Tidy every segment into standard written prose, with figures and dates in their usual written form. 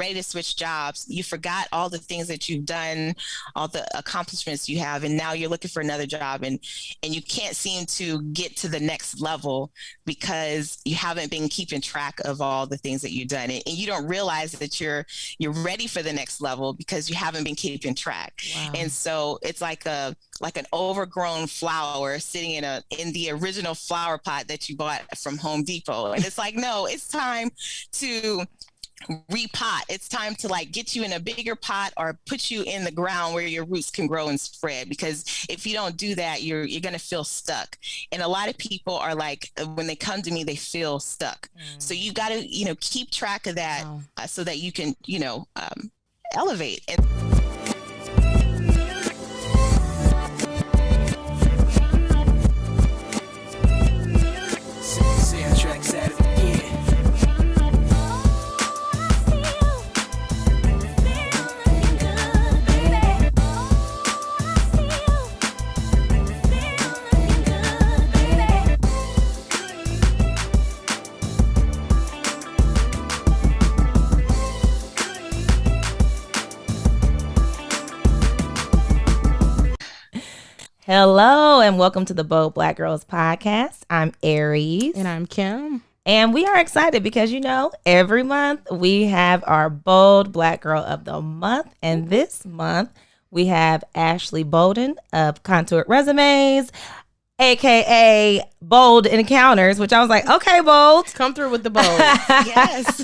ready to switch jobs, you forgot all the things that you've done, all the accomplishments you have, and now you're looking for another job, and you can't seem to get to the next level because you haven't been keeping track of all the things that you've done, and you don't realize that you're ready for the next level because you haven't been keeping track. Wow. And so it's like an overgrown flower sitting in the original flower pot that you bought from Home Depot, and it's like, no, it's time to repot. It's time to like get you in a bigger pot or put you in the ground where your roots can grow and spread, because if you don't do that, you're going to feel stuck. And a lot of people are like, when they come to me, they feel stuck. So you got to keep track of that. Wow. So that you can elevate. And Hello and welcome to the Bold Black Girls Podcast. I'm Aries. And I'm Kim. And we are excited because, every month we have our Bold Black Girl of the Month. And this month we have Ashley Bolden of Contoured Resumes, a.k.a. Bold Encounters, which I was like, okay, Bold. Come through with the bold. yes.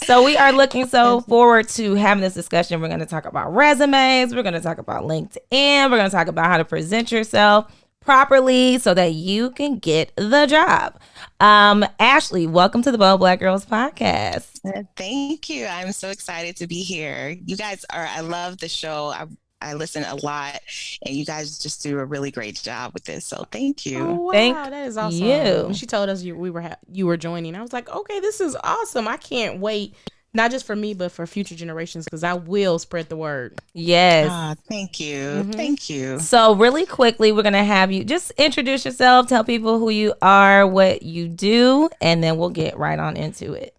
So we are looking so forward to having this discussion. We're going to talk about resumes. We're going to talk about LinkedIn. We're going to talk about how to present yourself properly so that you can get the job. Ashley, welcome to the Bold Black Girls Podcast. Thank you. I'm so excited to be here. You guys I love the show. I listen a lot, and you guys just do a really great job with this. So thank you. Oh, wow, Thank that is awesome. you. When she told us you were joining, I was like, okay, this is awesome. I can't wait, not just for me, but for future generations, because I will spread the word. Yes. Thank you. Thank you. So really quickly, we're going to have you just introduce yourself, tell people who you are, what you do, and then we'll get right on into it.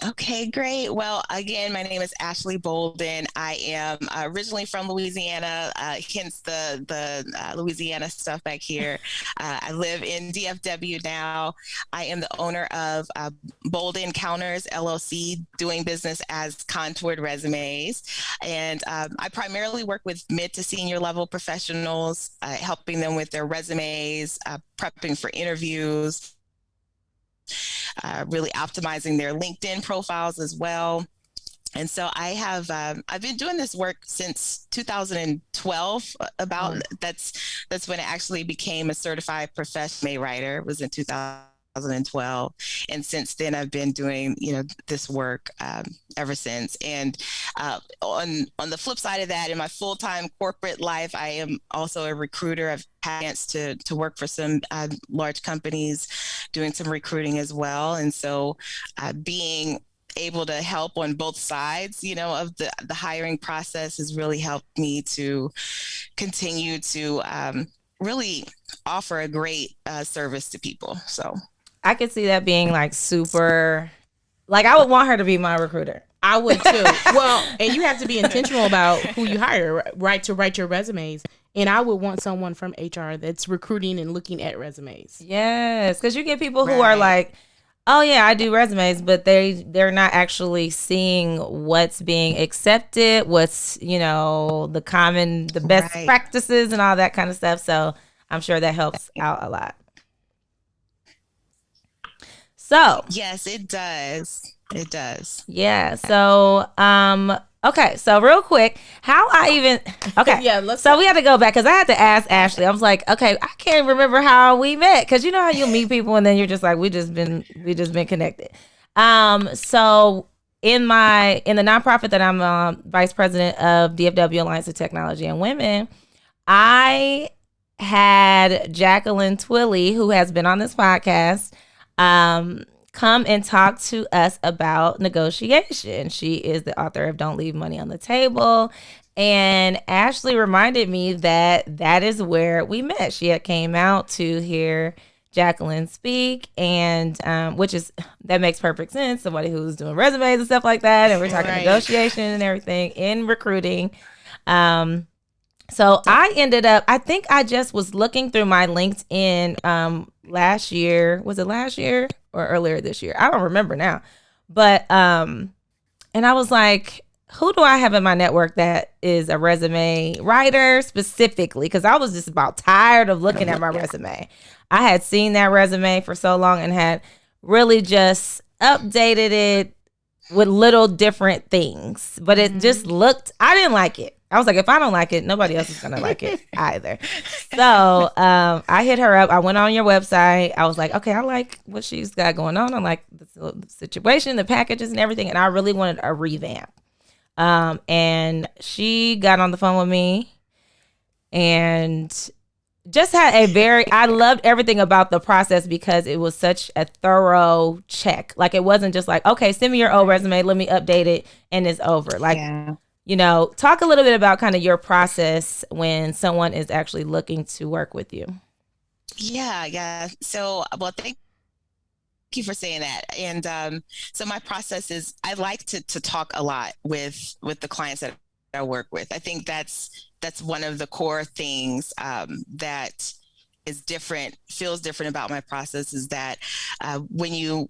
Okay, great. Well, again, my name is Ashley Bolden. I am originally from Louisiana, hence the Louisiana stuff back here. I live in DFW now. I am the owner of Bolden Encounters, LLC, doing business as Contoured Resumes. And I primarily work with mid to senior level professionals, helping them with their resumes, prepping for interviews, really optimizing their LinkedIn profiles as well. And so I've been doing this work since 2012. That's when I actually became a certified professional writer. It was in 2012, and since then I've been doing this work ever since. And on the flip side of that, in my full-time corporate life, I am also a recruiter. I've had a chance to work for some large companies doing some recruiting as well. And so being able to help on both sides, of the hiring process has really helped me to continue to really offer a great service to people. So I could see that being like super, like I would want her to be my recruiter. I would too. Well, and you have to be intentional about who you hire, right, to write your resumes. And I would want someone from HR that's recruiting and looking at resumes. Yes, because you get people who are like, oh yeah, I do resumes, but they're not actually seeing what's being accepted, what's, the best practices and all that kind of stuff. So I'm sure that helps out a lot. So yes, it does. It does. Yeah. So, okay. So real quick, okay. Yeah. So we had to go back because I had to ask Ashley. I was like, okay, I can't remember how we met, because you know how you meet people and then you're just like, we just been connected. So in the nonprofit that I'm vice president of, DFW Alliance of Technology and Women, I had Jacqueline Twilley, who has been on this podcast, come and talk to us about negotiation. She is the author of Don't Leave Money on the Table. And Ashley reminded me that is where we met. She had came out to hear Jacqueline Speak, and that makes perfect sense. Somebody who's doing resumes and stuff like that, and we're talking negotiation and everything in recruiting. So I ended up, I think I just was looking through my LinkedIn last year. Was it last year or earlier this year? I don't remember now. But and I was like, who do I have in my network that is a resume writer specifically? Because I was just about tired of looking at my resume. I had seen that resume for so long and had really just updated it with little different things. But it just looked, I didn't like it. I was like, if I don't like it, nobody else is going to like it either. So I hit her up. I went on your website. I was like, okay, I like what she's got going on. I like the situation, the packages and everything. And I really wanted a revamp. And she got on the phone with me and just had I loved everything about the process because it was such a thorough check. Like, it wasn't just like, okay, send me your old resume, let me update it, and it's over. Like, talk a little bit about kind of your process when someone is actually looking to work with you. Yeah. So, well, thank you for saying that. And so my process is I like to talk a lot with the clients that I work with. I think that's one of the core things that feels different about my process is that when you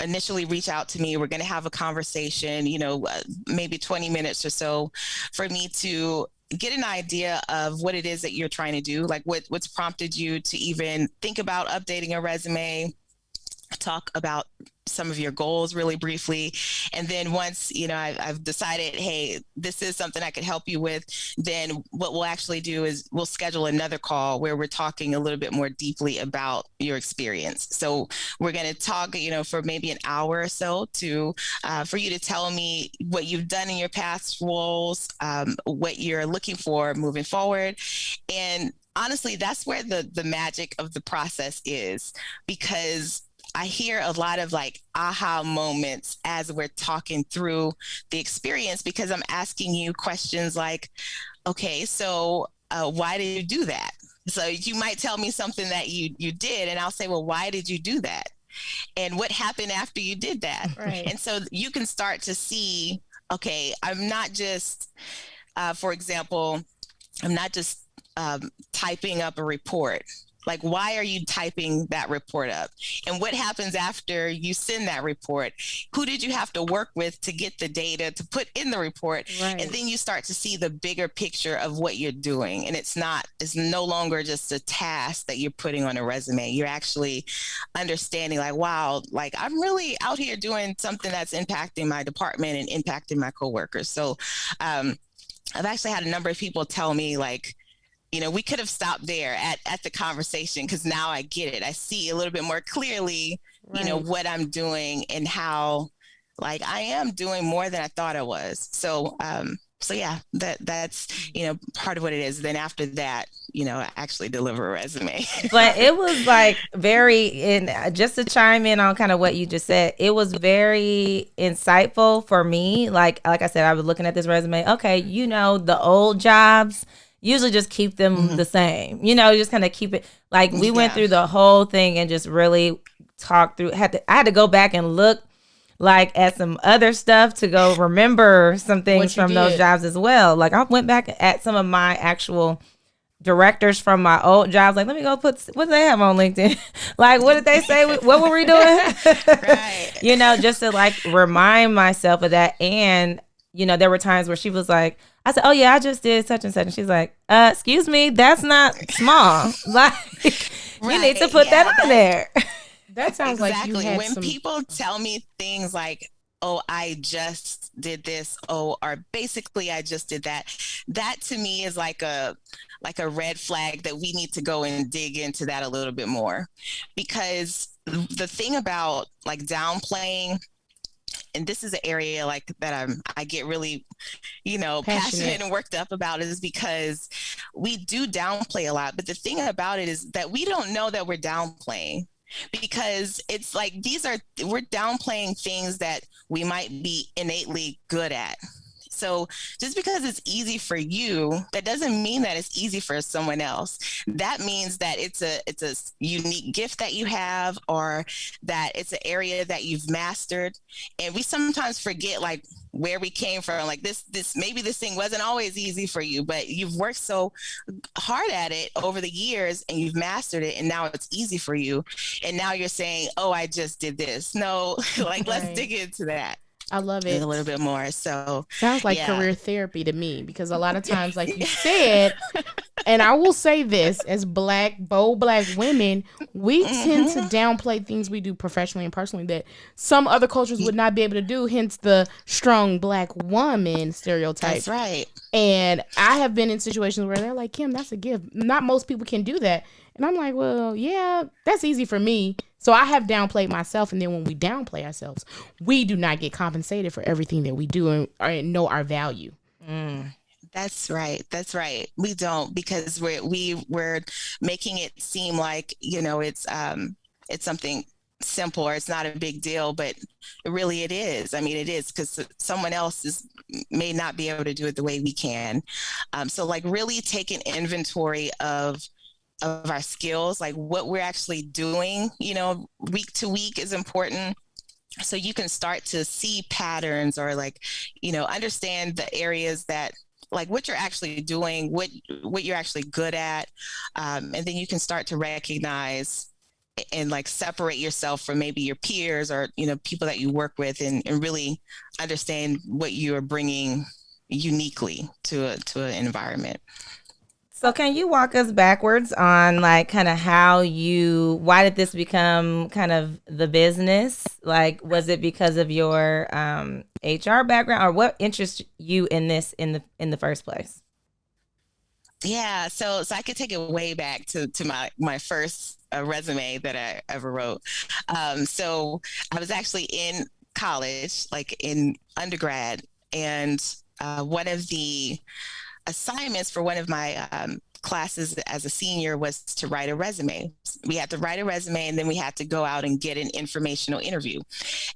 initially reach out to me, we're going to have a conversation, maybe 20 minutes or so for me to get an idea of what it is that you're trying to do, like what's prompted you to even think about updating a resume, talk about some of your goals really briefly. And then once, I've decided, hey, this is something I could help you with, then what we'll actually do is we'll schedule another call where we're talking a little bit more deeply about your experience. So we're going to talk, for maybe an hour or so for you to tell me what you've done in your past roles, what you're looking for moving forward. And honestly, that's where the magic of the process is, because I hear a lot of like aha moments as we're talking through the experience, because I'm asking you questions like, okay, so why did you do that? So you might tell me something that you did, and I'll say, well, why did you do that? And what happened after you did that? Right. And so you can start to see, okay, I'm not just, for example, I'm not just typing up a report. Like, why are you typing that report up? And what happens after you send that report? Who did you have to work with to get the data to put in the report? Right. And then you start to see the bigger picture of what you're doing. And it's no longer just a task that you're putting on a resume. You're actually understanding like, wow, like I'm really out here doing something that's impacting my department and impacting my coworkers. So I've actually had a number of people tell me like, we could have stopped there at the conversation, because now I get it. I see a little bit more clearly, right, what I'm doing and how like I am doing more than I thought I was. So yeah, that's, part of what it is. Then after that, I actually deliver a resume. But it was like just to chime in on kind of what you just said, it was very insightful for me. Like I said, I was looking at this resume. Okay, the old jobs, usually just keep them the same, just kind of keep it like we went through the whole thing and just really talked through. I had to go back and look like at some other stuff to go remember some things from those jobs as well. Like I went back at some of my actual directors from my old jobs. Like, let me go put what do they have on LinkedIn? Like, what did they say? What were we doing? Right. Just to like remind myself of that. And there were times where she was like, I said, oh yeah, I just did such and such. And she's like, excuse me, that's not small. Like, you need to put that on there. That sounds exactly. Like you had when people tell me things like, oh, I just did this, or basically I just did that. That to me is like a red flag that we need to go and dig into that a little bit more. Because the thing about like downplaying, and this is an area like that I get really, passionate and worked up about, is because we do downplay a lot. But the thing about it is that we don't know that we're downplaying, because it's like we're downplaying things that we might be innately good at. So just because it's easy for you, that doesn't mean that it's easy for someone else. That means that it's a unique gift that you have, or that it's an area that you've mastered. And we sometimes forget like where we came from. Like this maybe this thing wasn't always easy for you, but you've worked so hard at it over the years and you've mastered it, and now it's easy for you. And now you're saying, oh, I just did this. No, like let's dig into that I love it a little bit more. So sounds like career therapy to me, because a lot of times, like you said, and I will say this, as bold black women, we tend to downplay things we do professionally and personally that some other cultures would not be able to do, hence the strong black woman stereotype. That's right. And I have been in situations where they're like, Kim, that's a gift. Not most people can do that. And I'm like, well, yeah, that's easy for me. So I have downplayed myself. And then when we downplay ourselves, we do not get compensated for everything that we do and know our value. That's right. That's right. We don't, because we're making it seem like, it's something simple, or it's not a big deal, but really it is. I mean, it is, because someone else may not be able to do it the way we can. So like really take an inventory of our skills, like what we're actually doing, week to week is important. So you can start to see patterns, or like, understand the areas that, like what you're actually doing, what you're actually good at. And then you can start to recognize and like separate yourself from maybe your peers, or, people that you work with, and really understand what you are bringing uniquely to an environment. So can you walk us backwards on like kind of why did this become kind of the business? Like, was it because of your HR background, or what interests you in this in the first place? Yeah, so I could take it way back to my first resume that I ever wrote. So I was actually in college, like in undergrad, and one of the assignments for one of my classes as a senior was to write a resume. We had to write a resume, and then we had to go out and get an informational interview.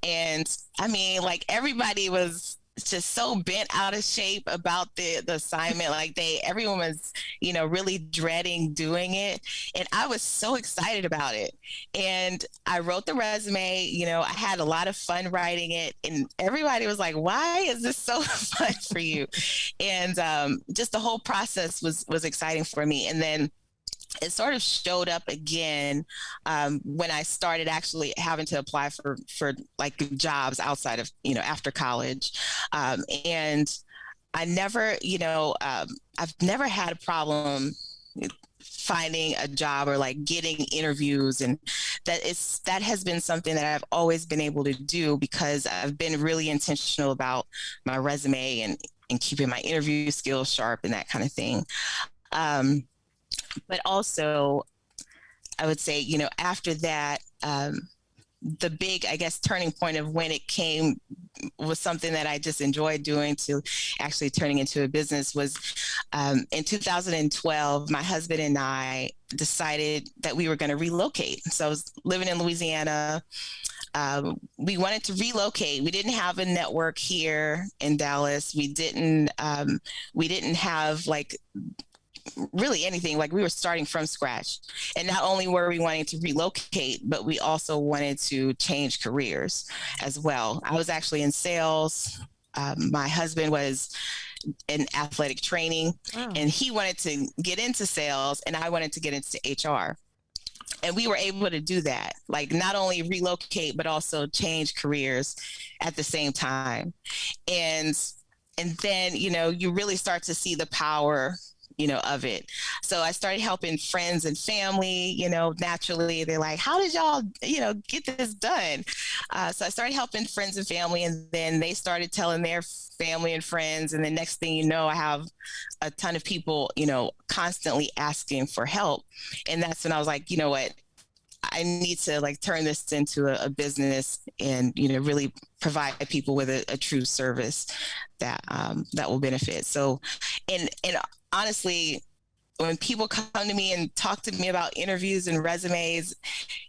And I mean, like everybody was just so bent out of shape about the assignment. Like everyone was, really dreading doing it. And I was so excited about it. And I wrote the resume, I had a lot of fun writing it, and everybody was like, why is this so fun for you? And just the whole process was exciting for me. And then it sort of showed up again when I started actually having to apply for like jobs outside of, after college. And I never, I've never had a problem finding a job or like getting interviews. And that has been something that I've always been able to do, because I've been really intentional about my resume and keeping my interview skills sharp and that kind of thing. But also, I would say, after that, the big, I guess, turning point of when it came was something that I just enjoyed doing to actually turning into a business was in 2012, my husband and I decided that we were going to relocate. So I was living in Louisiana. We wanted to relocate. We didn't have a network here in Dallas. We didn't have like really anything. Like we were starting from scratch. And not only were we wanting to relocate, but we also wanted to change careers as well. I was actually in sales. My husband was in athletic training, and he wanted to get into sales, and I wanted to get into HR. And we were able to do that, like not only relocate, but also change careers at the same time. And then, you really start to see the power of it. So I started helping friends and family, naturally they're like, how did y'all, get this done? So I started helping friends and family, and then they started telling their family and friends. And the next thing you know, I have a ton of people, constantly asking for help. And that's when I was like, you know what? I need to like turn this into a business and, really provide people with a true service that will benefit. So, and honestly, when people come to me and talk to me about interviews and resumes,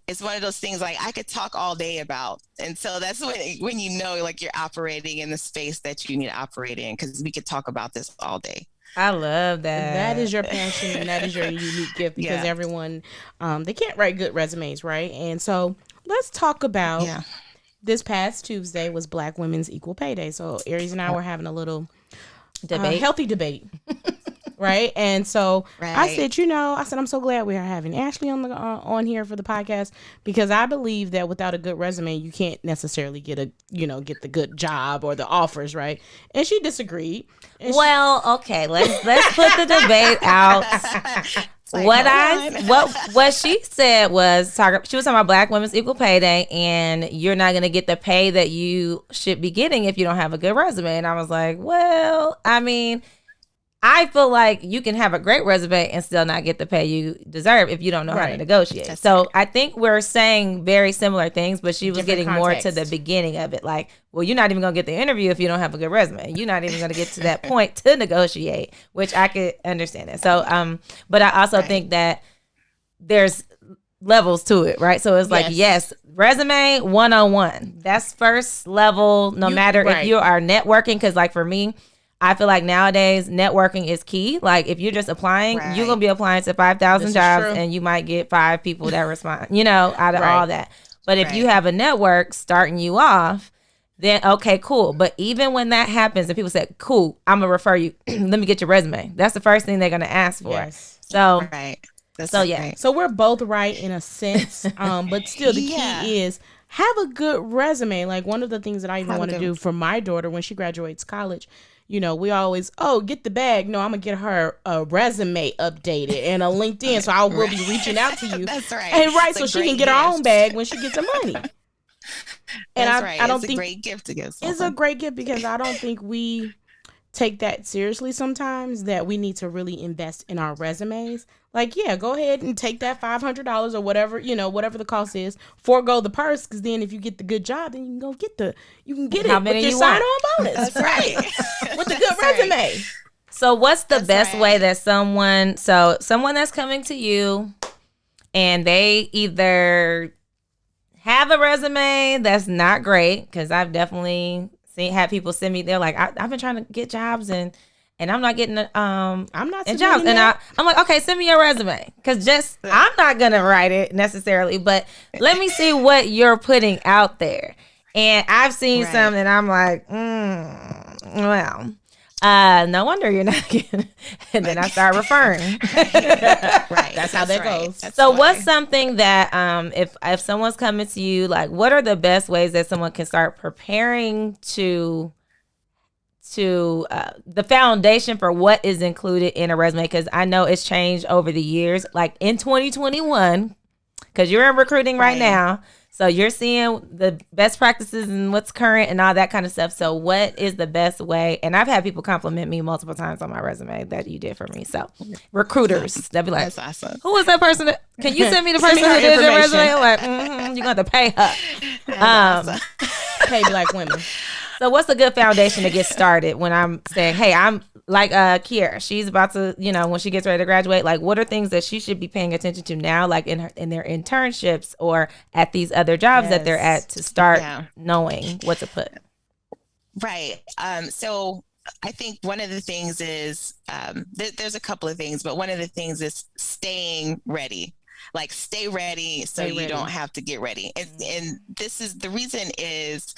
it's one of those things like I could talk all day about. And so that's when you know, like, you're operating in the space that you need to operate in, because we could talk about this all day. I love that. That is your passion and that is your unique gift, because everyone, they can't write good resumes, right? And so let's talk about this past Tuesday was Black Women's Equal Pay Day. So Aries and I were having a little healthy debate. Right. And so I said, I'm so glad we are having Ashley on here for the podcast, because I believe that without a good resume, you can't necessarily get the good job or the offers. Right. And she disagreed. And okay, let's put the debate out. What she said was she was talking about Black Women's Equal Pay Day, and you're not going to get the pay that you should be getting if you don't have a good resume. And I was like, well, I mean, I feel like you can have a great resume and still not get the pay you deserve if you don't know how to negotiate. That's so I think we're saying very similar things, but she was getting more to the beginning of it. Like, well, you're not even going to get the interview if you don't have a good resume. You're not even going to get to that point to negotiate, which I could understand it. So, but I also think that there's levels to it, right? So it's like, yes, resume 101. That's first level, no matter if you are networking, because like for me, I feel like nowadays networking is key. Like if you're just applying, you're going to be applying to 5,000 jobs and you might get 5 people that respond, out of all that. But if you have a network starting you off, then okay, cool. But even when that happens and people say, cool, I'm going to refer you, let me get your resume. That's the first thing they're going to ask for. Yes. So, So we're both right in a sense. But still the key is have a good resume. Like one of the things that I even want to do for my daughter when she graduates college, we always, get the bag. No, I'm going to get her a resume updated and a LinkedIn. So I will be reaching out to you. That's right. And so she can get her own bag when she gets her money. And I don't think it's a great gift to give someone. It's a great gift, because I don't think we take that seriously sometimes, that we need to really invest in our resumes. Like, go ahead and take that $500 or whatever, whatever the cost is, forego the purse, because then if you get the good job, then you can go get it with your sign-on bonus. That's right. With a good resume. So what's the best way that someone that's coming to you and they either have a resume that's not great, because I've definitely had people send me, they're like, I've been trying to get jobs and I'm not getting I'm not in jobs. And I'm like, okay, send me your resume, because I'm not gonna write it necessarily, but let me see what you're putting out there. And I've seen some and I'm like, well, no wonder you're not getting. And then I start referring. That's how that goes. So what's something that if someone's coming to you, like, what are the best ways that someone can start preparing to the foundation for what is included in a resume? Because I know it's changed over the years. Like in 2021, because you're in recruiting right now, so you're seeing the best practices and what's current and all that kind of stuff. So what is the best way? And I've had people compliment me multiple times on my resume that you did for me. So recruiters, they'll be like, that's awesome. Who is that person? Can you send me the person who did your resume? I'm like, you're going to pay her. Pay Black women. So what's a good foundation to get started when I'm saying, hey, I'm like Kiera, she's about to, when she gets ready to graduate, like what are things that she should be paying attention to now, like in their internships or at these other jobs that they're at, to start knowing what to put? Right. So I think one of the things is, there's a couple of things, but one of the things is staying ready. Like stay ready so you don't have to get ready. And this is the reason is,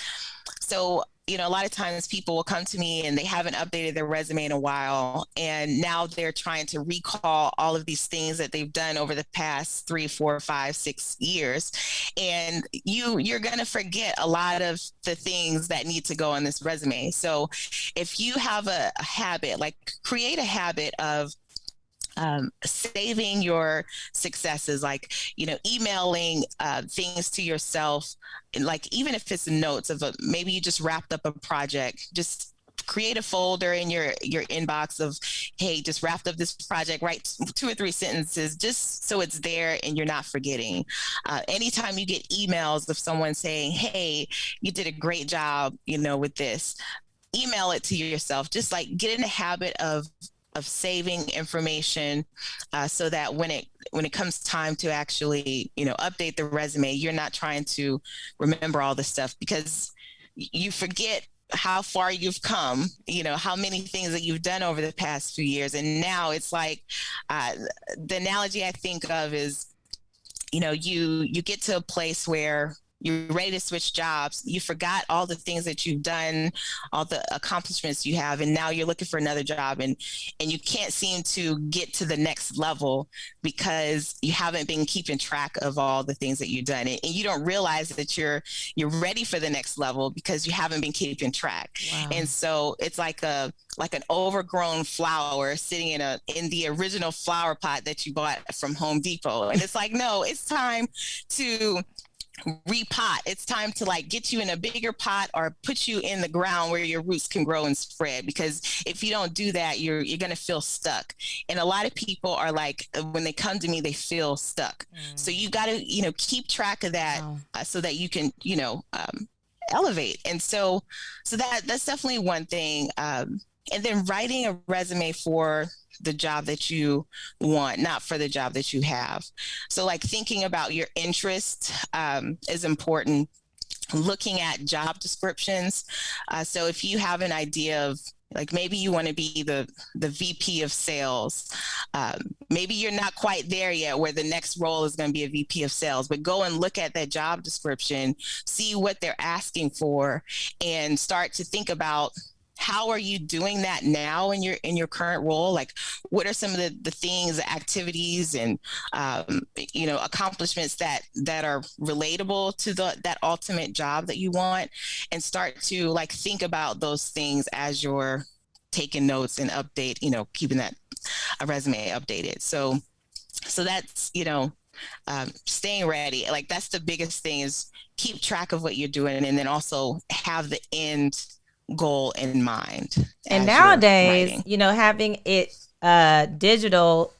so, a lot of times people will come to me and they haven't updated their resume in a while. And now they're trying to recall all of these things that they've done over the past 3, 4, 5, 6 years. And you're going to forget a lot of the things that need to go on this resume. So if you have a habit, like create a habit of saving your successes, like, emailing things to yourself, and like, even if it's notes of maybe you just wrapped up a project, just create a folder in your inbox of, hey, just wrapped up this project, write 2 or 3 sentences just so it's there and you're not forgetting. Anytime you get emails of someone saying, hey, you did a great job, with this, email it to yourself. Just like get in the habit of saving information, so that when it comes time to actually, update the resume, you're not trying to remember all the stuff, because you forget how far you've come, how many things that you've done over the past few years. And now it's like, the analogy I think of is, you get to a place where you're ready to switch jobs. You forgot all the things that you've done, all the accomplishments you have, and now you're looking for another job, and you can't seem to get to the next level because you haven't been keeping track of all the things that you've done, and you don't realize that you're ready for the next level because you haven't been keeping track. Wow. And so it's like an overgrown flower sitting in the original flower pot that you bought from Home Depot, and it's like, no, it's time to repot. It's time to get you in a bigger pot or put you in the ground where your roots can grow and spread, because if you don't do that, you're going to feel stuck. And a lot of people are when they come to me, they feel stuck. So you got to keep track of that. Wow. So that you can elevate. And so that's definitely one thing. And then writing a resume for the job that you want, not for the job that you have. So thinking about your interest is important. Looking at job descriptions. So if you have an idea of maybe you want to be the VP of sales, maybe you're not quite there yet where the next role is going to be a VP of sales, but go and look at that job description, see what they're asking for, and start to think about, how are you doing that now in your current role? What are some of the things, the activities, and accomplishments that are relatable to that ultimate job that you want, and start to think about those things as you're taking notes and update, keeping that a resume updated. So that's staying ready. That's the biggest thing, is keep track of what you're doing, and then also have the end goal in mind. And nowadays, having it digitally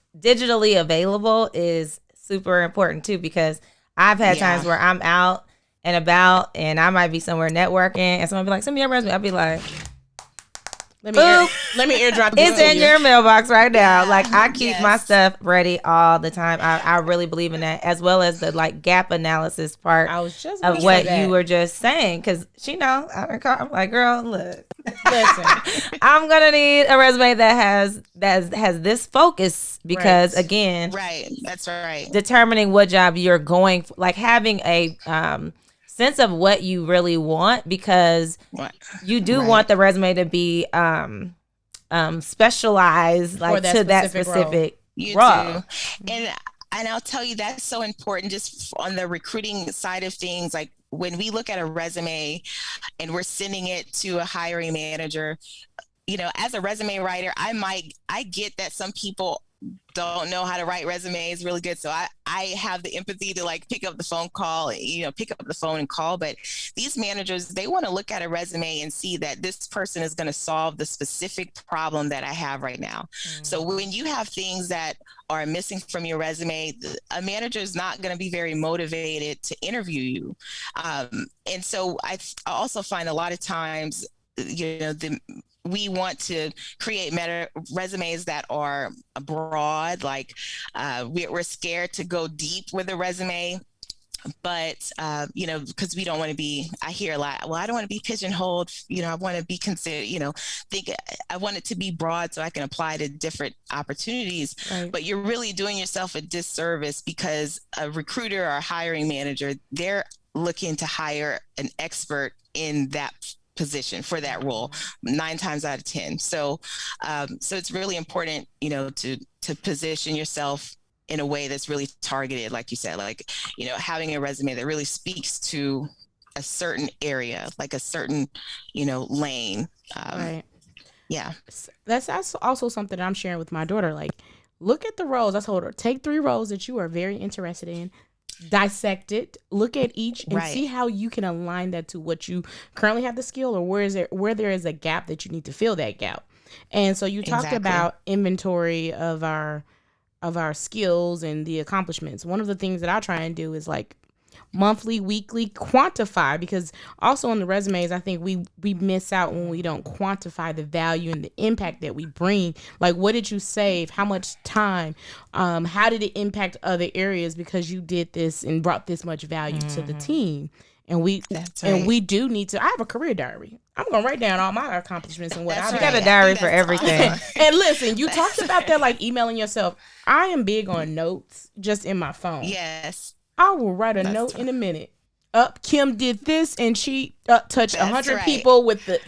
available is super important too, because I've had times where I'm out and about and I might be somewhere networking and someone be like, send me your resume. I'll be like, let me airdrop this. It's in your mailbox right now. I keep my stuff ready all the time. I really believe in that, as well as the gap analysis part of what you were just saying. Because I'm like, girl, look, listen, I'm gonna need a resume that has this focus, because again, right, that's right, determining what job you're going for, having a sense of what you really want, because you do want the resume to be specialized to that specific role. And I'll tell you, that's so important just on the recruiting side of things. When we look at a resume and we're sending it to a hiring manager, as a resume writer, I get that some people don't know how to write resumes really good. So I have the empathy to pick up the phone and call. But these managers, they want to look at a resume and see that this person is going to solve the specific problem that I have right now. So when you have things that are missing from your resume, a manager is not going to be very motivated to interview you. And so I also find a lot of times, we want to create resumes that are broad. We're scared to go deep with a resume, but because we don't want to be, I hear a lot, well, I don't want to be pigeonholed. I want to be considered, I want it to be broad so I can apply to different opportunities. Right. But you're really doing yourself a disservice, because a recruiter or a hiring manager, they're looking to hire an expert in that position for that role 9 times out of 10. So it's really important, to position yourself in a way that's really targeted, like you said, having a resume that really speaks to a certain area, a certain, lane. Right. Yeah. That's also something that I'm sharing with my daughter. Look at the roles. I told her, take 3 roles that you are very interested in, dissect it, look at each, and see how you can align that to what you currently have the skill, or where there is a gap that you need to fill that gap. And so you talked about inventory of our skills and the accomplishments. One of the things that I try and do is monthly, weekly, quantify, because also on the resumes, I think we miss out when we don't quantify the value and the impact that we bring. Like, what did you save? How much time? How did it impact other areas because you did this and brought this much value to the team? And we do need to. I have a career diary. I'm gonna write down all my accomplishments and what I've done. You got a diary for everything. Awesome. And listen, you talked about that, like emailing yourself. I am big on notes just in my phone. Yes. I will write a note in a minute. Kim did this and she touched 100 right. people with the,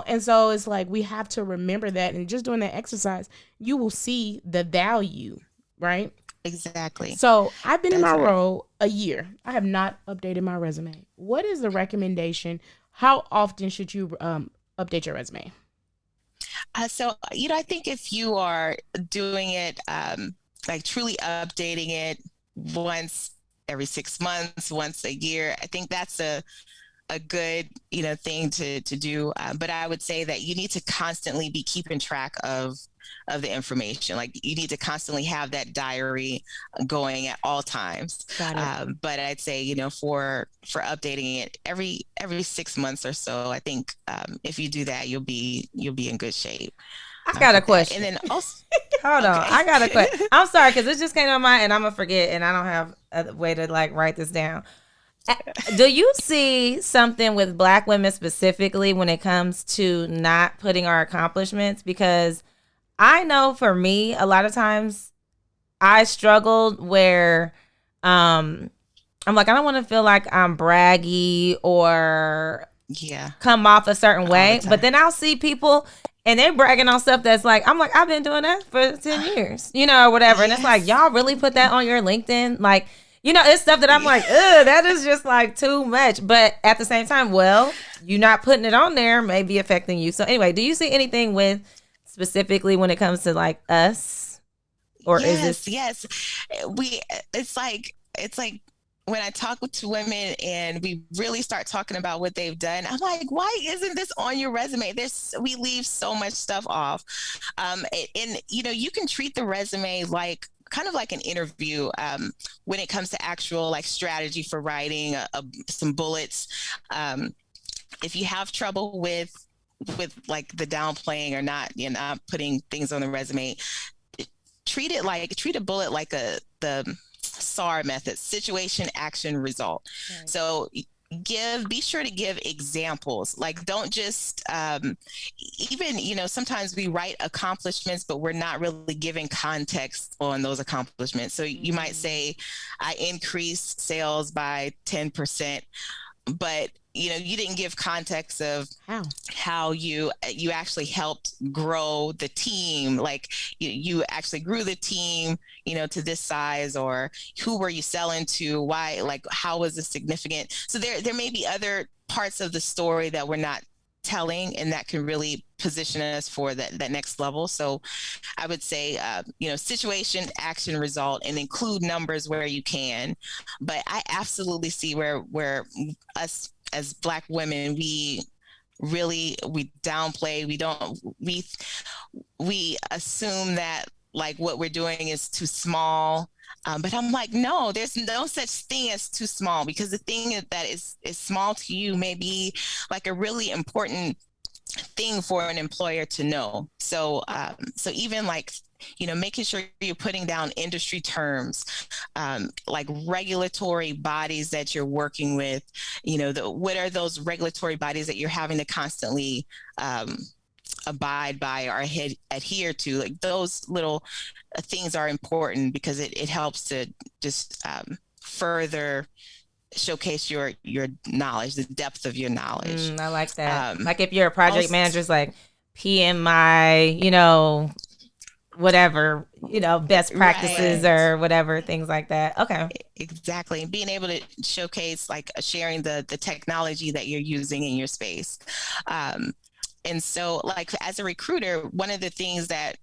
and so it's like we have to remember that, and just doing that exercise, you will see the value, right? Exactly. So I've been in my role a year. I have not updated my resume. What is the recommendation? How often should you update your resume? So, I think if you are doing it, like truly updating it once every 6 months, once a year, I think that's a good, thing to do. But I would say that you need to constantly be keeping track of the information. Like, you need to constantly have that diary going at all times. Got it. But I'd say, for updating it every 6 months or so, I think if you do that, you'll be in good shape. I got a question. And then also, hold on, I got a question. I'm sorry, because it just came to mind, and I'm gonna forget, and I don't have a way to write this down. Do you see something with Black women specifically when it comes to not putting our accomplishments? Because I know for me, a lot of times I struggled where I'm like, I don't want to feel like I'm braggy or come off a certain way. But then I'll see people and they're bragging on stuff that's like, I'm like, I've been doing that for 10 years, or whatever. And it's like, y'all really put that on your LinkedIn? Like, it's stuff that I'm like, ugh, that is just like too much. But at the same time, well, you not putting it on there may be affecting you. So anyway, do you see anything with specifically when it comes to like us? Or is this? Yes. It's like when I talk to women and we really start talking about what they've done, I'm like, why isn't this on your resume? We leave so much stuff off. And you can treat the resume like kind of like an interview when it comes to actual like strategy for writing some bullets. If you have trouble with like the downplaying or not, not putting things on the resume, treat a bullet like the SAR method: situation, action, result. Right. So be sure to give examples. Like, don't just even sometimes we write accomplishments, but we're not really giving context on those accomplishments. So you might say, I increased sales by 10%, but you didn't give context of how you actually helped grow the team. Like, you actually grew the team, to this size, or who were you selling to? Why? Like, how was this significant? So there may be other parts of the story that we're not telling, and that can really position us for that next level. So I would say, situation, action, result, and include numbers where you can. But I absolutely see where us as Black women, we downplay. We assume that like what we're doing is too small. But I'm like, no, there's no such thing as too small, because the thing that is small to you may be like a really important thing for an employer to know. So even like, making sure you're putting down industry terms, like regulatory bodies that you're working with, what are those regulatory bodies that you're having to constantly abide by or adhere to? Like, those little things are important, because it helps to just further showcase your knowledge, the depth of your knowledge. I like that. Like, if you're a project manager, it's like PMI, whatever, best practices or whatever, things like that. Okay. Exactly. Being able to showcase, like, sharing the technology that you're using in your space. And so, like, as a recruiter, one of the things that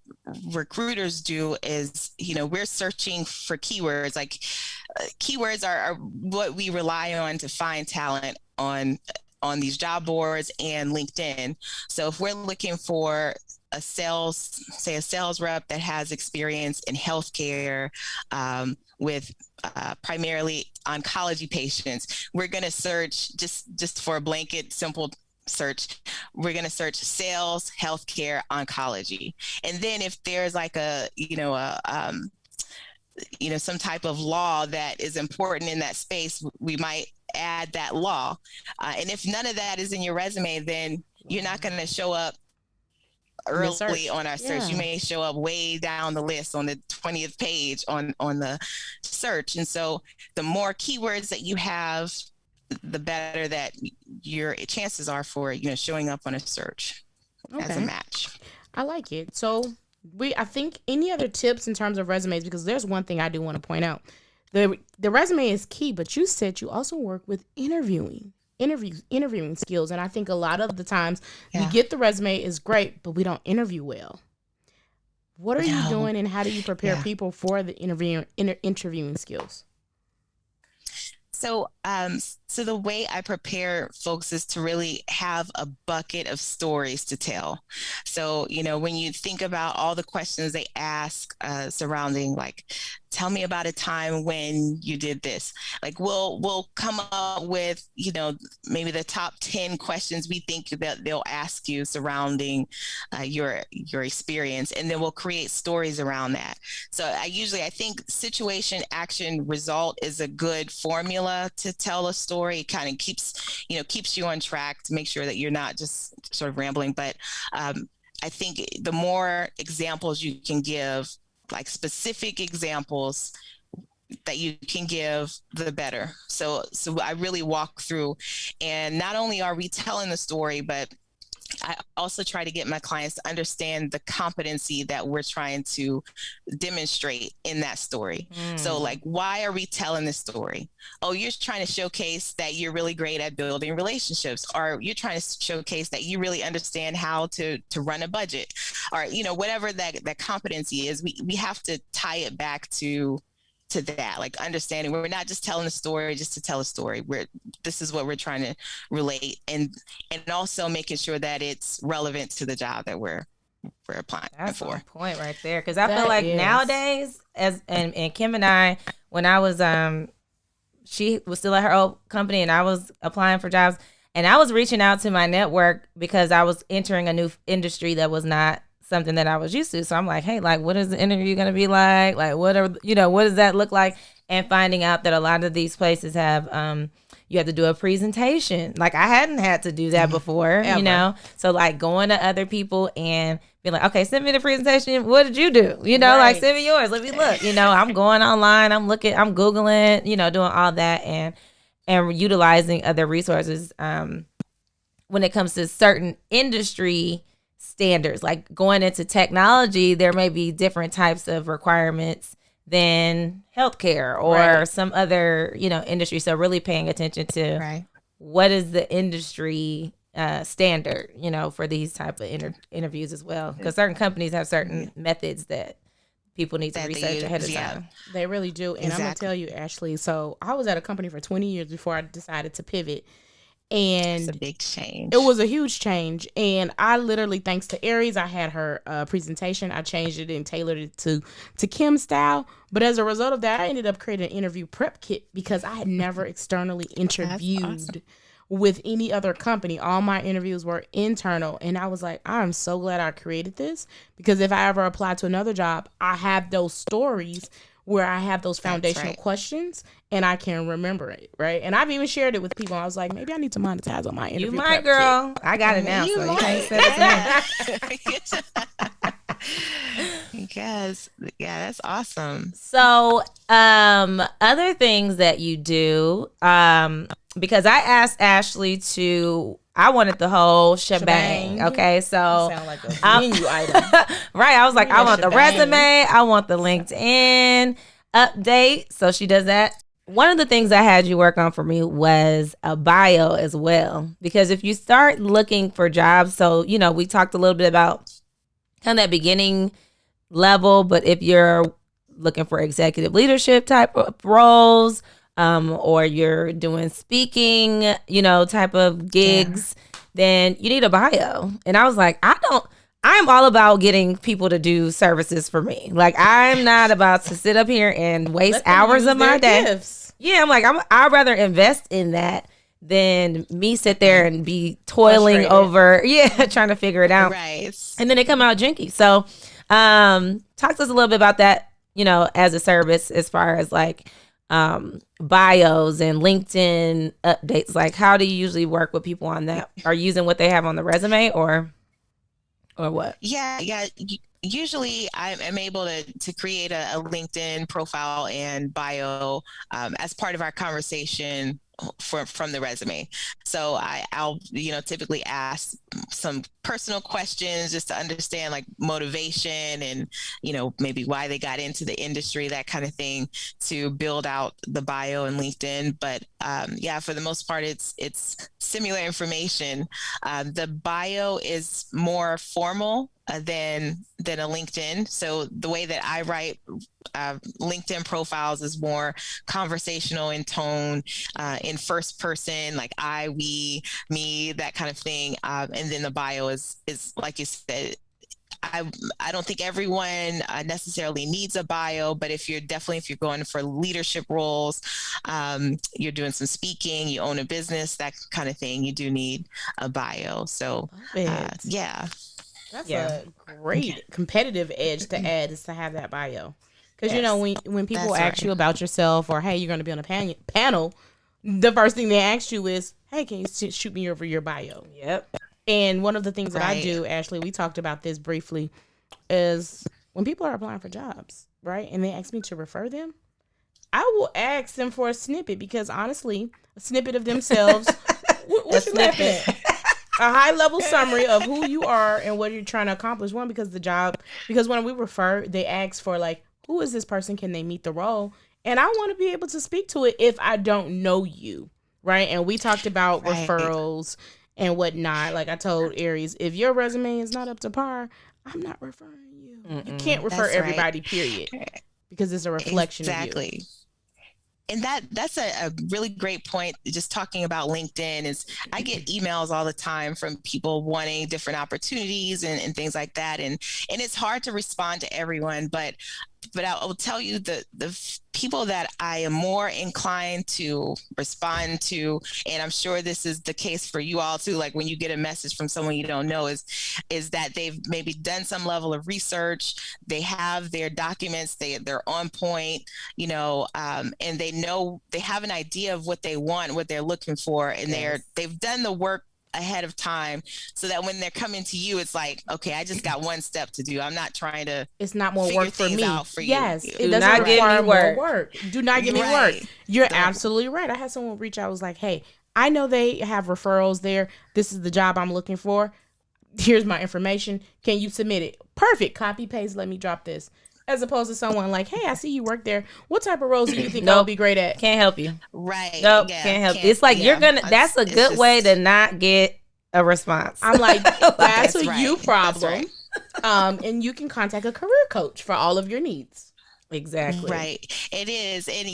recruiters do is, we're searching for keywords. Like, keywords are what we rely on to find talent on these job boards and LinkedIn. So if we're looking for a sales rep that has experience in healthcare with primarily oncology patients. We're going to search just for a blanket, simple search. We're going to search sales, healthcare, oncology. And then if there's like some type of law that is important in that space, we might add that law. And if none of that is in your resume, then you're not going to show up early on our search. You may show up way down the list on the 20th page on the search. And so the more keywords that you have, the better that your chances are for, showing up on a search as a match. I like it. So I think any other tips in terms of resumes, because there's one thing I do want to point out. The resume is key, but you said you also work with interviewing skills. And I think a lot of the times we get the resume is great, but we don't interview well. What are you doing, and how do you prepare people for the interviewing skills? So the way I prepare folks is to really have a bucket of stories to tell. So, when you think about all the questions they ask surrounding, like, tell me about a time when you did this. Like, we'll come up with, maybe the top 10 questions we think that they'll ask you surrounding your experience, and then we'll create stories around that. So I think situation, action, result is a good formula to tell a story. It kind of keeps you on track to make sure that you're not just sort of rambling. But I think the more examples you can give, like specific examples that you can give, the better. So I really walk through, and not only are we telling the story, but I also try to get my clients to understand the competency that we're trying to demonstrate in that story. So like, why are we telling this story? Oh, you're trying to showcase that you're really great at building relationships, or you're trying to showcase that you really understand how to run a budget, or, whatever that competency is. We have to tie it back to that, like understanding we're not just telling a story just to tell a story. This is what we're trying to relate, and also making sure that it's relevant to the job that we're applying That's for. That's a point right there, because I feel like nowadays, and Kim and I, when I was she was still at her old company and I was applying for jobs, and I was reaching out to my network because I was entering a new industry that was not something that I was used to. So I'm like, hey, like, what is the interview going to be like? Like, what does that look like? And finding out that a lot of these places have, you have to do a presentation. Like, I hadn't had to do that before, So like going to other people and being like, okay, send me the presentation. What did you do? Like, send me yours. Let me look. I'm going online. I'm Googling, doing all that and utilizing other resources. When it comes to certain industry standards, like going into technology, there may be different types of requirements than healthcare or some other, industry. So really paying attention to what is the industry standard, for these type of interviews as well. Because certain companies have certain methods that people need to research ahead of time. They really do. And I'm going to tell you, Ashley, so I was at a company for 20 years before I decided to pivot. And it's a big change. It was a huge change. And I literally, thanks to Aries, I had her presentation. I changed it and tailored it to Kim's style. But as a result of that, I ended up creating an interview prep kit because I had never externally interviewed with any other company. All my interviews were internal. And I was like, I'm so glad I created this, because if I ever apply to another job, I have those stories where I have those foundational questions and I can remember it, right? And I've even shared it with people. I was like, maybe I need to monetize on my interview. You might, girl. I got it now, so you can't say it to me. Yes. Yeah, that's awesome. So, other things that you do, because I asked Ashley I wanted the whole shebang. Okay, so sound like a menu item. Right. I was like, I want the resume, I want the LinkedIn update. So she does that. One of the things I had you work on for me was a bio as well, because if you start looking for jobs, so we talked a little bit about kind of that beginning level, but if you're looking for executive leadership type of roles, or you're doing speaking, type of gigs, then you need a bio. And I was like, I'm I'm all about getting people to do services for me. Like, I'm not about to sit up here and waste hours of my day. Gifts. Yeah, I'm like, I'd rather invest in that than me sit there and be toiling over, trying to figure it out. Right. And then they come out jinky. So, talk to us a little bit about that, as a service, as far as like, bios and LinkedIn updates. Like, how do you usually work with people on that? Are you using what they have on the resume or what? Yeah. Usually I'm able to create a LinkedIn profile and bio as part of our conversation from the resume. So I'll typically ask some personal questions just to understand like motivation and maybe why they got into the industry, that kind of thing, to build out the bio and LinkedIn. But for the most part, it's similar information. The bio is more formal than a LinkedIn. So the way that I write LinkedIn profiles is more conversational in tone, in first person, like I, we, me, that kind of thing. And then the bio is like you said, I don't think everyone necessarily needs a bio, but if you're going for leadership roles, you're doing some speaking, you own a business, that kind of thing, you do need a bio. So yeah. That's a great competitive edge to add, is to have that bio. Because, when people ask you about yourself, or, hey, you're going to be on a panel, the first thing they ask you is, hey, can you shoot me over your bio? Yep. And one of the things that I do, Ashley, we talked about this briefly, is when people are applying for jobs, right, and they ask me to refer them, I will ask them for a snippet, because honestly, a snippet of themselves, what you laughing at? A high-level summary of who you are and what you're trying to accomplish. One, because when we refer, they ask for, like, who is this person? Can they meet the role? And I want to be able to speak to it if I don't know you, right? And we talked about referrals and whatnot. Like I told Aries, if your resume is not up to par, I'm not referring you. You can't refer everybody, period, because it's a reflection of you. And that's a really great point. Just talking about LinkedIn is, I get emails all the time from people wanting different opportunities and things like that. And it's hard to respond to everyone, but I will tell you the people that I am more inclined to respond to, and I'm sure this is the case for you all too, like when you get a message from someone you don't know, is that they've maybe done some level of research, they have their documents, they're on point, and they have an idea of what they want, what they're looking for, and they've done the work ahead of time, so that when they're coming to you, it's like, okay, I just got one step to do. I'm not trying to. It's not more work for me. Yes, it doesn't require more work. Do not give me work. You're absolutely right. I had someone reach out. I was like, hey, I know they have referrals there. This is the job I'm looking for. Here's my information. Can you submit it? Perfect. Copy paste. Let me drop this. As opposed to someone like, hey, I see you work there. What type of roles do you think I would be great at? Can't help you. Right. Nope. Can't help you. It's like that's a good way to not get a response. I'm like, that's a you problem. And you can contact a career coach for all of your needs. Exactly. Right. It is. And,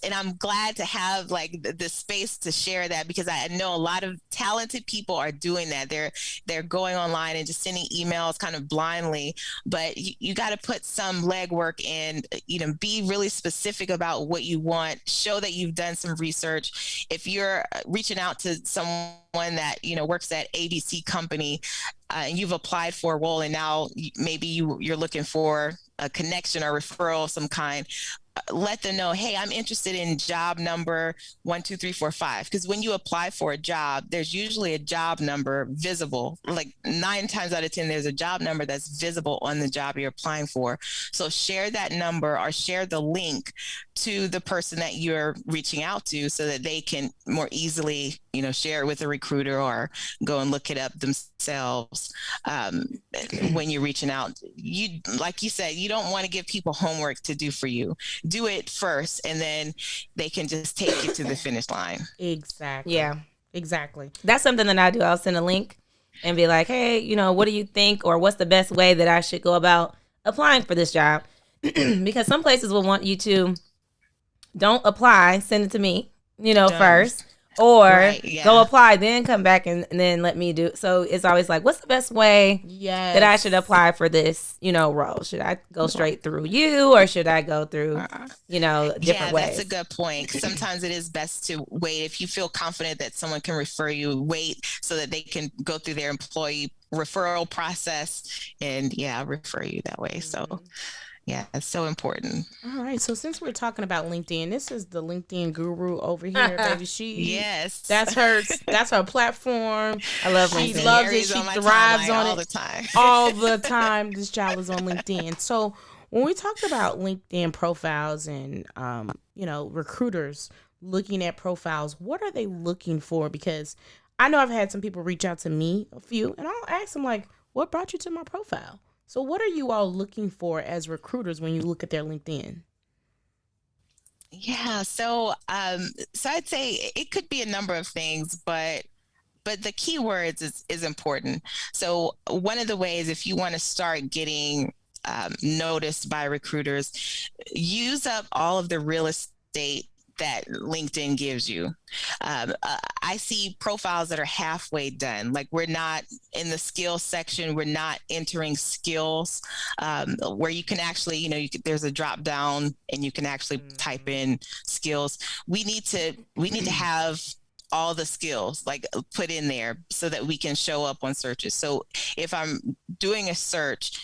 and I'm glad to have like the space to share that, because I know a lot of talented people are doing that. They're going online and just sending emails kind of blindly, but you got to put some legwork in, be really specific about what you want, show that you've done some research. If you're reaching out to someone that, works at ABC company, and you've applied for a role, and now maybe you're looking for a connection or referral of some kind, let them know, hey, I'm interested in job number 12345. Because when you apply for a job, there's usually a job number visible. Like 9 times out of 10, there's a job number that's visible on the job you're applying for. So share that number, or share the link to the person that you're reaching out to, so that they can more easily, share it with a recruiter, or go and look it up themselves. When you're reaching out, like you said, you don't want to give people homework to do for you. Do it first, and then they can just take you to the finish line. Exactly. Yeah, exactly. That's something that I do. I'll send a link and be like, hey, what do you think, or what's the best way that I should go about applying for this job? Because some places will want you to don't apply, send it to me, first. or go apply, then come back and then let me do. So it's always like, what's the best way that I should apply for this, role? Should I go straight through you, or should I go through, different ways? That's a good point. Sometimes it is best to wait. If you feel confident that someone can refer you, wait so that they can go through their employee referral process and refer you that way. So yeah, it's so important. All right. So since we're talking about LinkedIn, this is the LinkedIn guru over here, baby. That's her platform. I love LinkedIn. She loves it. She thrives on it all the time. All the time. This child is on LinkedIn. So when we talked about LinkedIn profiles and recruiters looking at profiles, what are they looking for? Because I know I've had some people reach out to me, a few, and I'll ask them like, what brought you to my profile? So what are you all looking for as recruiters when you look at their LinkedIn? Yeah, so I'd say it could be a number of things, but the keywords is important. So one of the ways, if you want to start getting noticed by recruiters, use up all of the real estate that LinkedIn gives you. I see profiles that are halfway done. Like, we're not in the skills section. We're not entering skills where you can actually, there's a drop down and you can actually type in skills. We need to have all the skills like put in there so that we can show up on searches. So if I'm doing a search,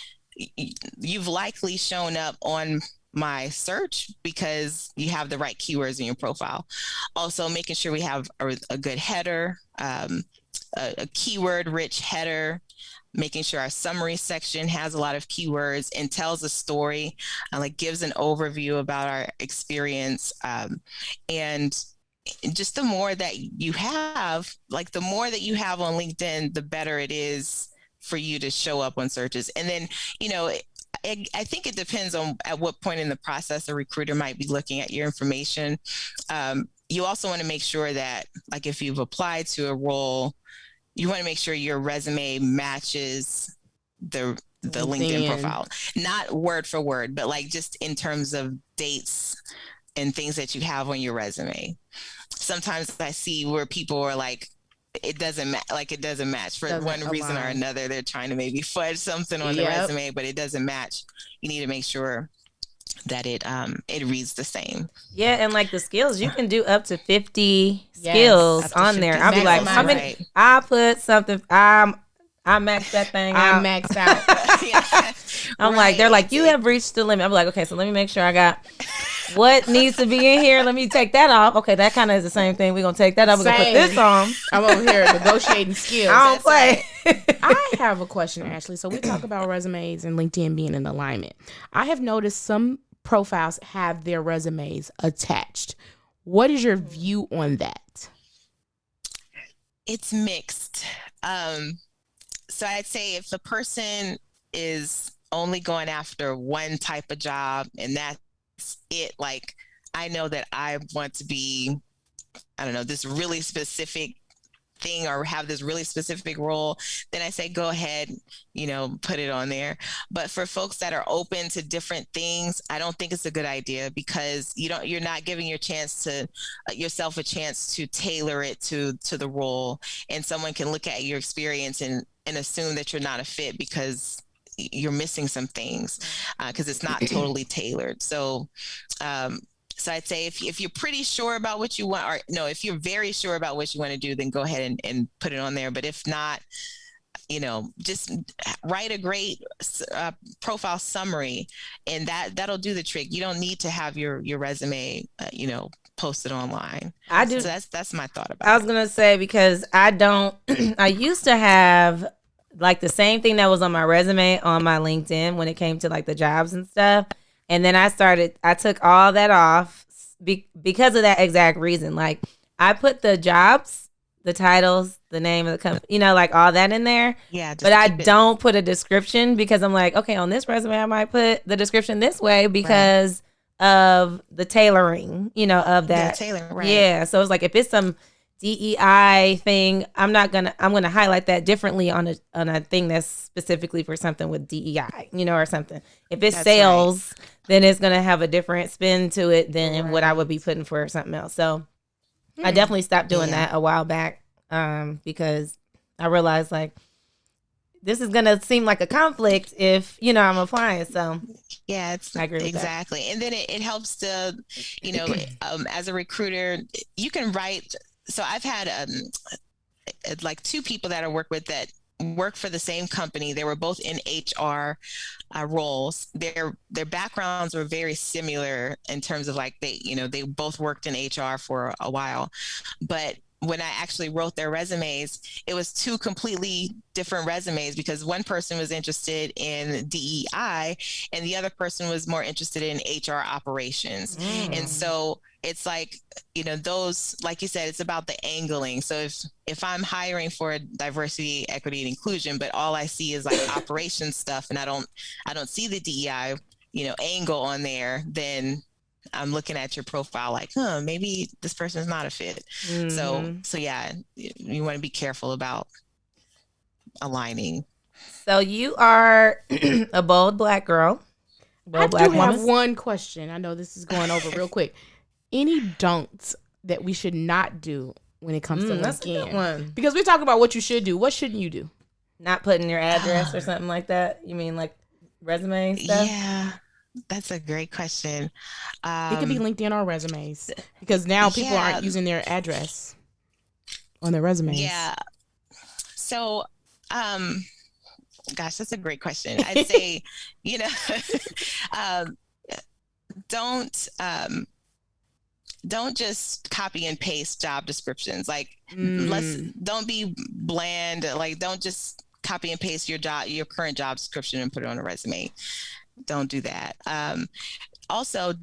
you've likely shown up on my search because you have the right keywords in your profile. Also, making sure we have a good header, a keyword rich header, making sure our summary section has a lot of keywords and tells a story, gives an overview about our experience. And just the more that you have, the more that you have on LinkedIn, the better it is for you to show up on searches. And then, I think it depends on at what point in the process a recruiter might be looking at your information. You also want to make sure that, if you've applied to a role, you want to make sure your resume matches the LinkedIn profile, not word for word, but just in terms of dates and things that you have on your resume. Sometimes I see where people are it doesn't match for one reason or another. They're trying to maybe fudge something on the resume, but it doesn't match. You need to make sure that it reads the same. Yeah, and the skills, you can do up to 50 skills on there. I'll be like, how many? I put something. I maxed that thing out. I maxed out. I'm they're like, you have reached the limit. I'm like, okay, so let me make sure I got what needs to be in here. Let me take that off. Okay, that kind of is the same thing. We're going to take that off. We're going to put this on. I'm over here negotiating skills. I don't play. I have a question, Ashley. So we talk about resumes and LinkedIn being in alignment. I have noticed some profiles have their resumes attached. What is your view on that? It's mixed. So I'd say if the person is only going after one type of job and that's it, I know that I want to be, this really specific thing or have this really specific role, then I say, go ahead, put it on there. But for folks that are open to different things, I don't think it's a good idea because you're not giving yourself a chance to tailor it to the role. And someone can look at your experience and assume that you're not a fit because you're missing some things because it's not totally tailored. So I'd say if you're pretty sure about what you want, or no, if you're very sure about what you want to do, then go ahead and put it on there. But if not, just write a great profile summary, and that'll do the trick. You don't need to have your resume, posted online. I do. So that's my thought about it. I was going to say, because I don't, I used to have the same thing that was on my resume on my LinkedIn when it came to the jobs and stuff. And then I took all that off because of that exact reason. I put the jobs, the titles, the name of the company, all that in there. Yeah. But I don't put a description because I'm okay, on this resume, I might put the description this way because of the tailoring, of that. Yeah, tailoring, right. Yeah. So it's if it's some DEI thing, I'm gonna highlight that differently on a thing that's specifically for something with DEI, or something. If it's sales, then it's gonna have a different spin to it than what I would be putting for something else. So I definitely stopped doing that a while back because I realized like this is gonna seem like a conflict if I'm applying. So yeah, it's I agree with exactly. And then it helps to, as a recruiter, you can write. So I've had like two people that I work with that work for the same company. They were both in HR roles. Their backgrounds were very similar in terms of like they both worked in HR for a while, but when I actually wrote their resumes, it was two completely different resumes because one person was interested in DEI and the other person was more interested in HR operations. And so it's like, those, like you said, it's about the angling. So if I'm hiring for diversity, equity, and inclusion, but all I see is like operations stuff and I don't see the DEI, angle on there, then I'm looking at your profile like, maybe this person is not a fit. So yeah, you want to be careful about aligning. So you are a bold Black girl. I do have one question. I know this is going over real quick. Any don'ts that we should not do when it comes to LinkedIn? That's a good one. Because we talk about what you should do. What shouldn't you do? Not putting your address or something like that. You mean like resume stuff? Yeah. That's a great question. It could be LinkedIn or resumes because now people aren't using their address on their resumes. Yeah. So, gosh, that's a great question. I'd say, don't just copy and paste job descriptions. Like, don't be bland. Like, don't just copy and paste your current job description and put it on a resume. Don't do that. Also,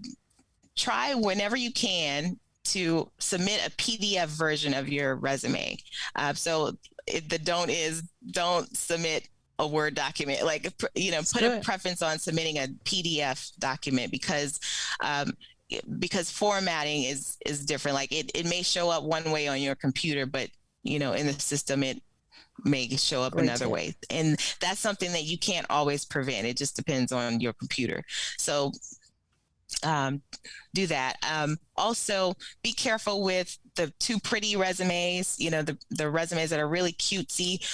try whenever you can to submit a PDF version of your resume. So the don't submit a Word document. Like, put a preference on submitting a PDF document because formatting is different. Like it may show up one way on your computer, but in the system it may show up another way. And that's something that you can't always prevent. It just depends on your computer. So do that. Also, be careful with the too pretty resumes, the resumes that are really cutesy.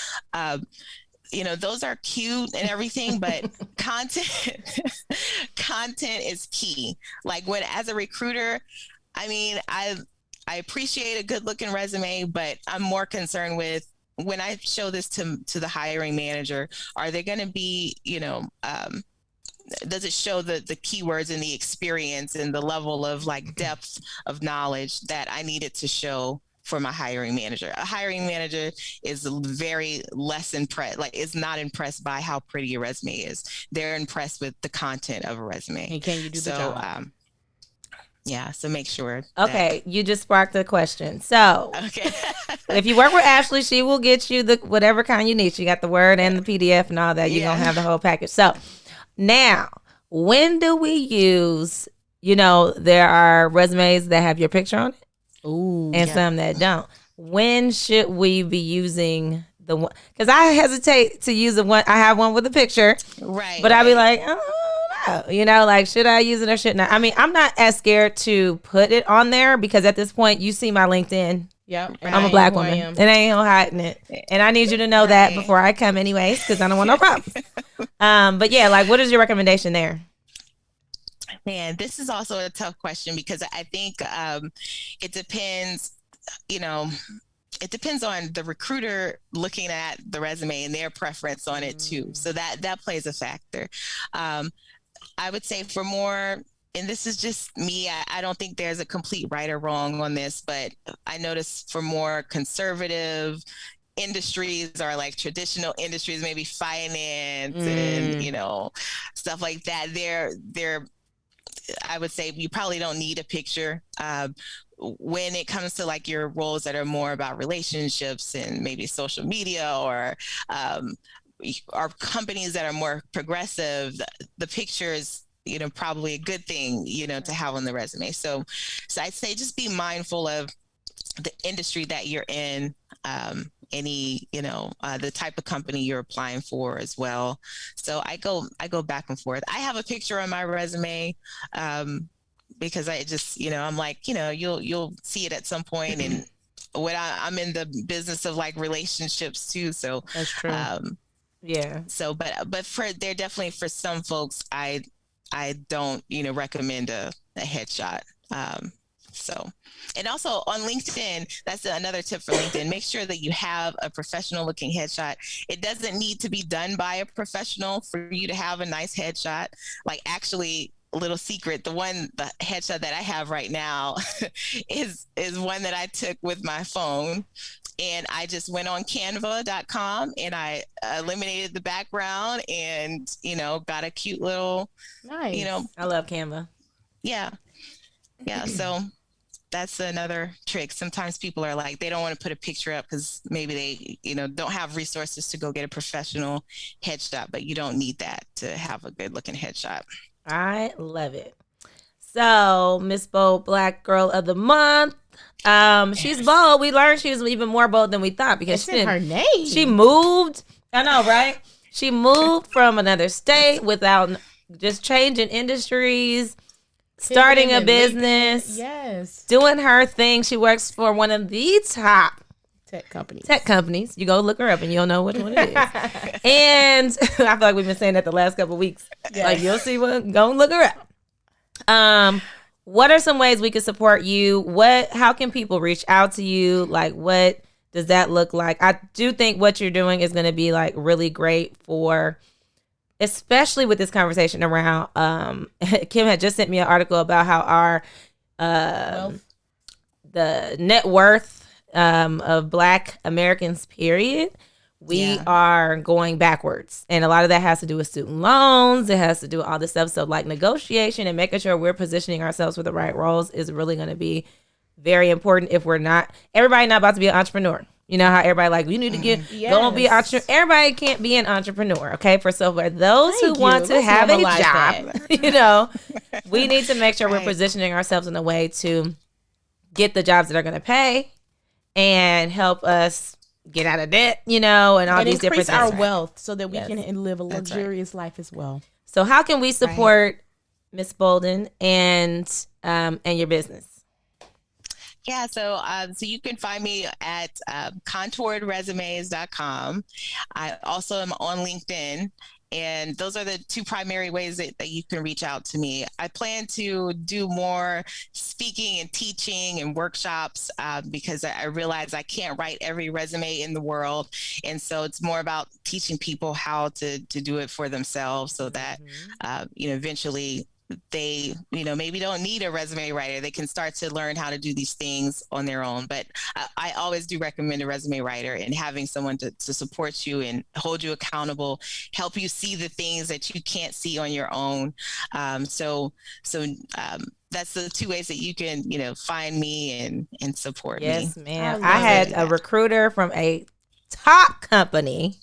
Those are cute and everything, but content is key. Like as a recruiter, I mean, I appreciate a good looking resume, but I'm more concerned with when I show this to the hiring manager, are they going to be, does it show the keywords and the experience and the level of like depth of knowledge that I needed to show for my hiring manager? A hiring manager is very less impressed, is not impressed by how pretty a resume is. They're impressed with the content of a resume. And can you do the job? Yeah, so make sure. Okay, you just sparked a question. So, if you work with Ashley, she will get you the whatever kind you need. She got the Word and the PDF and all that. You're going to have the whole package. So, now, when do we use, there are resumes that have your picture on it and some that don't. When should we be using the one? Because I hesitate to use the one. I have one with a picture. Right. But I'll be like, like, should I use it or shouldn't I? I mean, I'm not as scared to put it on there because at this point, you see my LinkedIn. Yeah, I'm a Black woman, and I ain't no hiding it. And I need you to know that before I come, anyways, because I don't want no problems. But yeah, like, what is your recommendation there? Man, this is also a tough question because I think it depends. It depends on the recruiter looking at the resume and their preference on it too. So that plays a factor. I would say for more, and this is just me, I don't think there's a complete right or wrong on this, but I notice for more conservative industries or like traditional industries, maybe finance and, stuff like that, they're I would say you probably don't need a picture. When it comes to like your roles that are more about relationships and maybe social media or companies that are more progressive, the picture is, probably a good thing, to have on the resume. So I'd say just be mindful of the industry that you're in, the type of company you're applying for as well. So I go back and forth. I have a picture on my resume, because I just, I'm like, you'll see it at some point. And when I'm in the business of like relationships too. So that's true. Yeah. So, but they're definitely for some folks, I don't, recommend a headshot. So, and also on LinkedIn, that's another tip for LinkedIn. Make sure that you have a professional looking headshot. It doesn't need to be done by a professional for you to have a nice headshot. Like actually, a little secret, the headshot that I have right now is one that I took with my phone. And I just went on canva.com and I eliminated the background and, got a cute little, nice. I love Canva. Yeah. Yeah. So that's another trick. Sometimes people are like, they don't want to put a picture up because maybe they, don't have resources to go get a professional headshot, but you don't need that to have a good looking headshot. I love it. So Miss Bold Black Girl of the Month. She's bold. We learned she was even more bold than we thought because her name. She moved. I know, right? She moved from another state without just changing industries, starting a business. Yes. Doing her thing. She works for one of the top tech companies. You go look her up and you'll know which one it is. And I feel like we've been saying that the last couple of weeks. Yes. Like you'll see what. Go look her up. What are some ways we can support you? How can people reach out to you? Like, what does that look like? I do think what you're doing is going to be like really great for, especially with this conversation around, Kim had just sent me an article about how our, the net worth, of Black Americans, period, we are going backwards. And a lot of that has to do with student loans. It has to do with all this stuff. So like negotiation and making sure we're positioning ourselves for the right roles is really going to be very important. If we're not, everybody not about to be an entrepreneur. You know how everybody like, you need to go and be an entrepreneur. Everybody can't be an entrepreneur. Okay. For those who want to have a job, we need to make sure we're positioning ourselves in a way to get the jobs that are going to pay and help us get out of debt, and all these different things. Increase our wealth so that we can live a luxurious life as well. So how can we support Miss Bolden and your business? Yeah, so you can find me at contouredresumes.com. I also am on LinkedIn. And those are the two primary ways that you can reach out to me. I plan to do more speaking and teaching and workshops because I realize I can't write every resume in the world. And so it's more about teaching people how to do it for themselves so that, eventually they, maybe don't need a resume writer. They can start to learn how to do these things on their own. But I always do recommend a resume writer and having someone to support you and hold you accountable, help you see the things that you can't see on your own. So that's the two ways that you can, find me and support me. Yes, ma'am. I had a recruiter from a top company.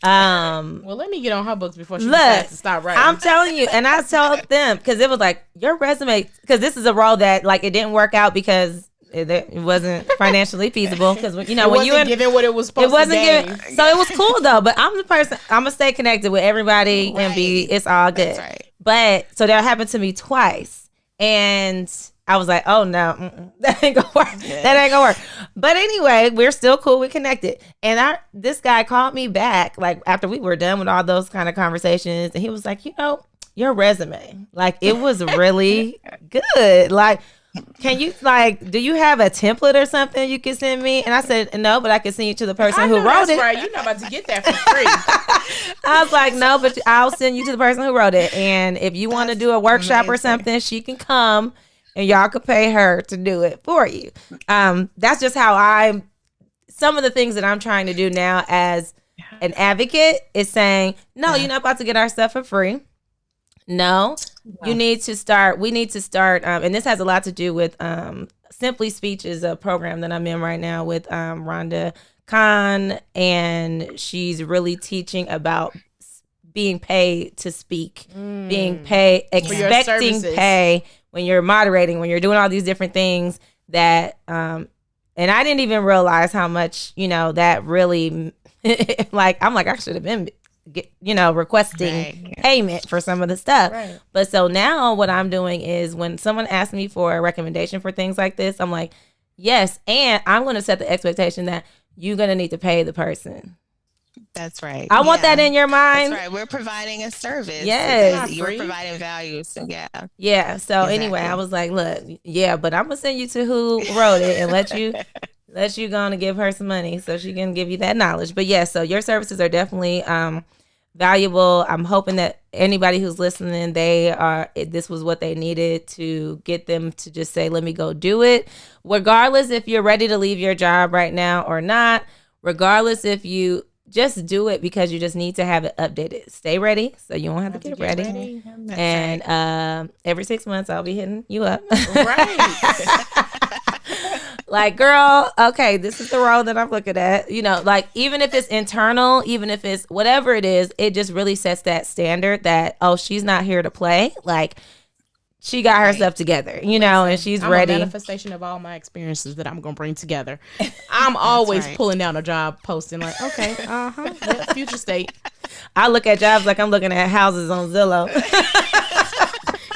Well, let me get on her books before she decides to stop writing. I'm telling you, and I told them because it was like your resume, because this is a role that like it didn't work out because it wasn't financially feasible. Because when you given what it was supposed to give. So it was cool though. But I'm the person. I'm gonna stay connected with everybody and it's all good. That's right. But so that happened to me twice, and I was like, oh no, that ain't gonna work. That ain't gonna work. But anyway, we're still cool. We connected. And this guy called me back, like after we were done with all those kind of conversations. And he was like, your resume, like it was really good. Like, can you do you have a template or something you can send me? And I said, no, but I can send you to the person who wrote it. Right. You're not about to get that for free. I was like, no, but I'll send you to the person who wrote it. And if you want to do a workshop or something, she can come. And y'all could pay her to do it for you. That's just how some of the things that I'm trying to do now as an advocate is saying, no, you're not about to get our stuff for free. No, we need to start, and this has a lot to do with Simply Speech is a program that I'm in right now with Rhonda Khan, and she's really teaching about being paid to speak, being paid, expecting pay when you're moderating, when you're doing all these different things that, and I didn't even realize how much, that really, I'm like, I should have been requesting payment for some of the stuff. Right. But so now what I'm doing is when someone asks me for a recommendation for things like this, I'm like, yes, and I'm going to set the expectation that you're going to need to pay the person. That's right. I want that in your mind. That's right. We're providing a service. Yes. You're providing value. So yeah. Yeah. So anyway, I was like, look, but I'm gonna send you to who wrote it and let you go and give her some money so she can give you that knowledge. But yeah, so your services are definitely valuable. I'm hoping that anybody who's listening, this was what they needed to get them to just say, let me go do it. Regardless if you're ready to leave your job right now or not, regardless if you just do it because you just need to have it updated. Stay ready so you won't have to get ready. And every 6 months I'll be hitting you up. Right. Like, girl, okay, this is the role that I'm looking at. Like, even if it's internal, even if it's whatever it is, it just really sets that standard that, oh, she's not here to play. Like, she got herself together, and she's ready. A manifestation of all my experiences that I'm going to bring together. I'm always pulling down a job posting like, okay, future state. I look at jobs like I'm looking at houses on Zillow.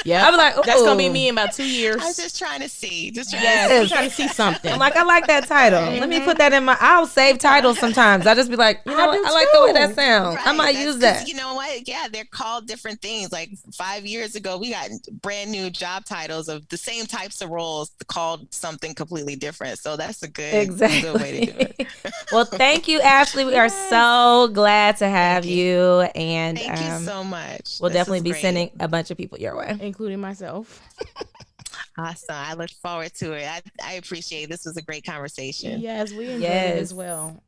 Yeah, I'm like, that's gonna be me in about 2 years. I was just trying to see. I'm trying to see something. I'm like, I like that title. Let me put that in I'll save titles sometimes. I just be like, I like the way that sounds. Right. I might use that. You know what? Yeah, they're called different things. Like 5 years ago, we got brand new job titles of the same types of roles called something completely different. So that's a good way to do it. Well, thank you, Ashley. We are so glad to have you. And thank you so much. We'll definitely be sending a bunch of people your way, including myself. Awesome. I look forward to it. I appreciate it. This was a great conversation. Yes, we enjoyed it as well.